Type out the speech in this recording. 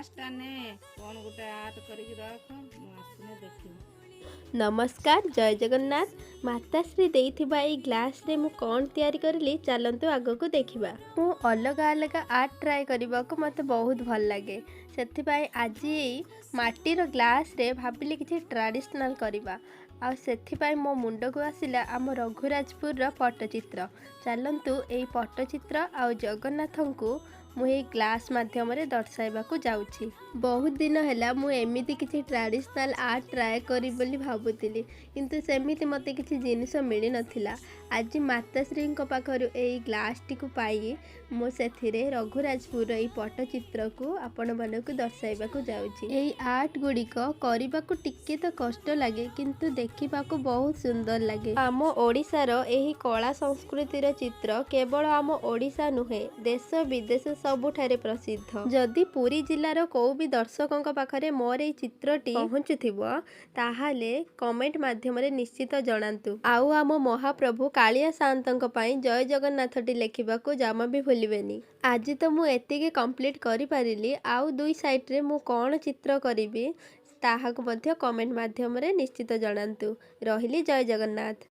ଗ୍ଲାସଟା ନେ କ'ଣ ଗୋଟେ ଆର୍ଟ କରିକି ରଖ ମୁଁ ଆସିଲେ ଦେଖିବି। नमस्कार जय जगन्नाथ। माताश्री देइथिबा एई ग्लास रे मु कौन तैयारी करली चलंतु आगो को देखिबा। मु अलग अलग आर्ट ट्राए करबा को मते बहुत भल लागे। सेथिबाई आज एई माटीर ग्लास रे भाबिली किछि ट्रेडिशनल करबा। आ सेथिबाई मो मुंड को आसिला आम रघुराजपुर रो पट्टचित्र। चलंतु एई पट्टचित्र आ जगन्नाथंकु मु एई ग्लास माध्यम रे दर्शाइबा को जाउछि। बहुत दिन हैला मु एमिति किछि ट्रेडिशनल आर्ट ट्राए करी बोली भाबुतिली, किंतु सेमिति मते किछि जिनिस मिली नथिला। आज माताश्री पाखरु एई ग्लास टी को पाई मो सेथिरे रघुराजपुर एई पट्टचित्र को आपण मानकु दर्शाइबा को जाउछि। एई आर्ट गुड़िक करबा को टिके तो कष्ट लागे, किंतु देखिबा को बहुत सुंदर लागे। आम ओडिशार एही कला संस्कृतिर चित्र केवल आम ओडिशा नुहे, देश विदेश सबुठारे प्रसिद्ध। जदि पुरी जिल्लार को भी दर्शकों पाखरे मोर एई चित्रटी पहुँचुथिबो ताहाले कमेंट माध्यम रे निश्चित जणांतु। आउ आम महाप्रभु कालिया सान्तंक पई जय जगन्नाथ टी लेखिबा को जमा भी भूलिबेनी। आज तो मु एतिके कंप्लीट करि पारिली। आउ दुई साइड रे मु कोन चित्र करिबी ताहाको मध्य कमेंट माध्यम रे निश्चित जणांतु। रहिली जय जगन्नाथ।